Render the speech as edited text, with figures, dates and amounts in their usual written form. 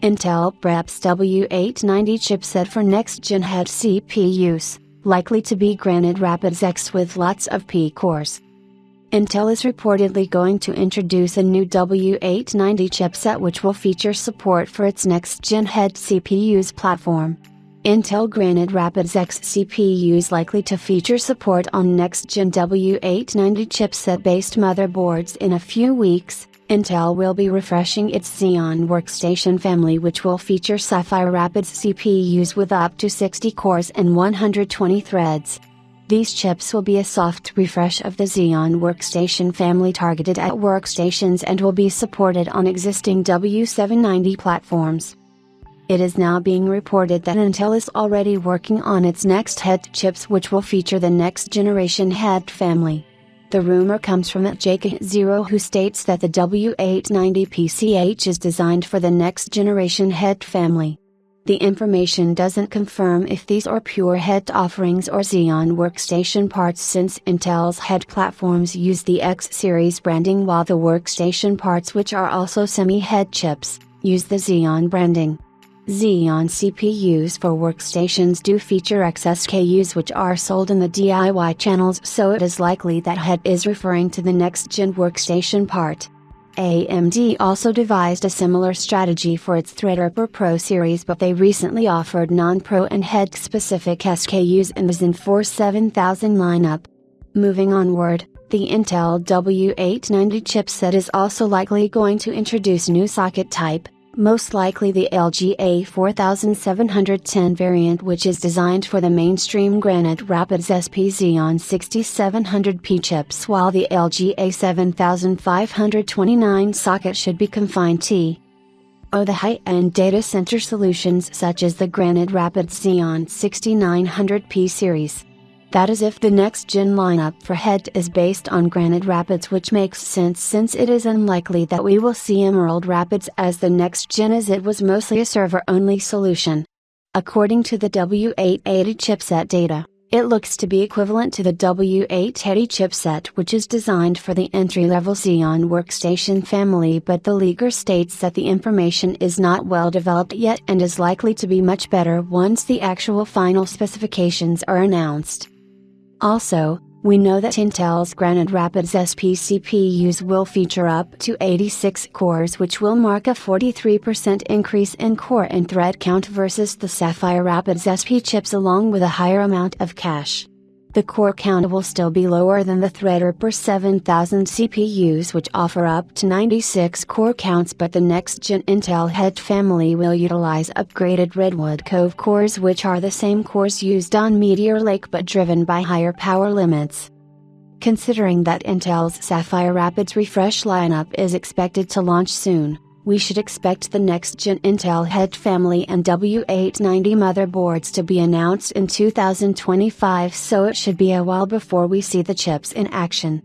Intel preps W890 chipset for next-gen HEDT CPUs, likely to be Granite Rapids X with lots of P cores. Intel is reportedly going to introduce a new W890 chipset which will feature support for its next-gen HEDT CPUs platform. Intel Granite Rapids X CPUs likely to feature support on next-gen W890 chipset-based motherboards in a few weeks. Intel will be refreshing its Xeon workstation family which will feature Sapphire Rapids CPUs with up to 60 cores and 120 threads. These chips will be a soft refresh of the Xeon workstation family targeted at workstations and will be supported on existing W790 platforms. It is now being reported that Intel is already working on its next HEDT chips which will feature the next generation HEDT family. The rumor comes from @JK0 who states that the W890 PCH is designed for the next generation HEDT family. The information doesn't confirm if these are pure HEDT offerings or Xeon workstation parts since Intel's HEDT platforms use the X series branding while the workstation parts which are also semi-HEDT chips, use the Xeon branding. Xeon CPUs for workstations do feature X SKUs which are sold in the DIY channels so it is likely that HEDT is referring to the next-gen workstation part. AMD also devised a similar strategy for its Threadripper Pro series but they recently offered non-Pro and HEDT-specific SKUs in the Zen 4 7000 lineup. Moving onward, the Intel W890 chipset is also likely going to introduce new socket type, most likely the LGA 4710 variant which is designed for the mainstream Granite Rapids SP Xeon 6700P chips while the LGA 7529 socket should be confined to the high-end data center solutions such as the Granite Rapids Xeon 6900P series. That is if the next-gen lineup for HEDT is based on Granite Rapids which makes sense since it is unlikely that we will see Emerald Rapids as the next-gen as it was mostly a server-only solution. According to the W880 chipset data, it looks to be equivalent to the W880 chipset which is designed for the entry-level Xeon workstation family but the leaker states that the information is not well developed yet and is likely to be much better once the actual final specifications are announced. Also, we know that Intel's Granite Rapids SP CPUs will feature up to 86 cores which will mark a 43% increase in core and thread count versus the Sapphire Rapids SP chips along with a higher amount of cache. The core count will still be lower than the Threadripper 7000 CPUs which offer up to 96 core counts but the next-gen Intel HEDT family will utilize upgraded Redwood Cove cores which are the same cores used on Meteor Lake but driven by higher power limits. Considering that Intel's Sapphire Rapids refresh lineup is expected to launch soon, we should expect the next-gen Intel HEDT family and W890 motherboards to be announced in 2025 so it should be a while before we see the chips in action.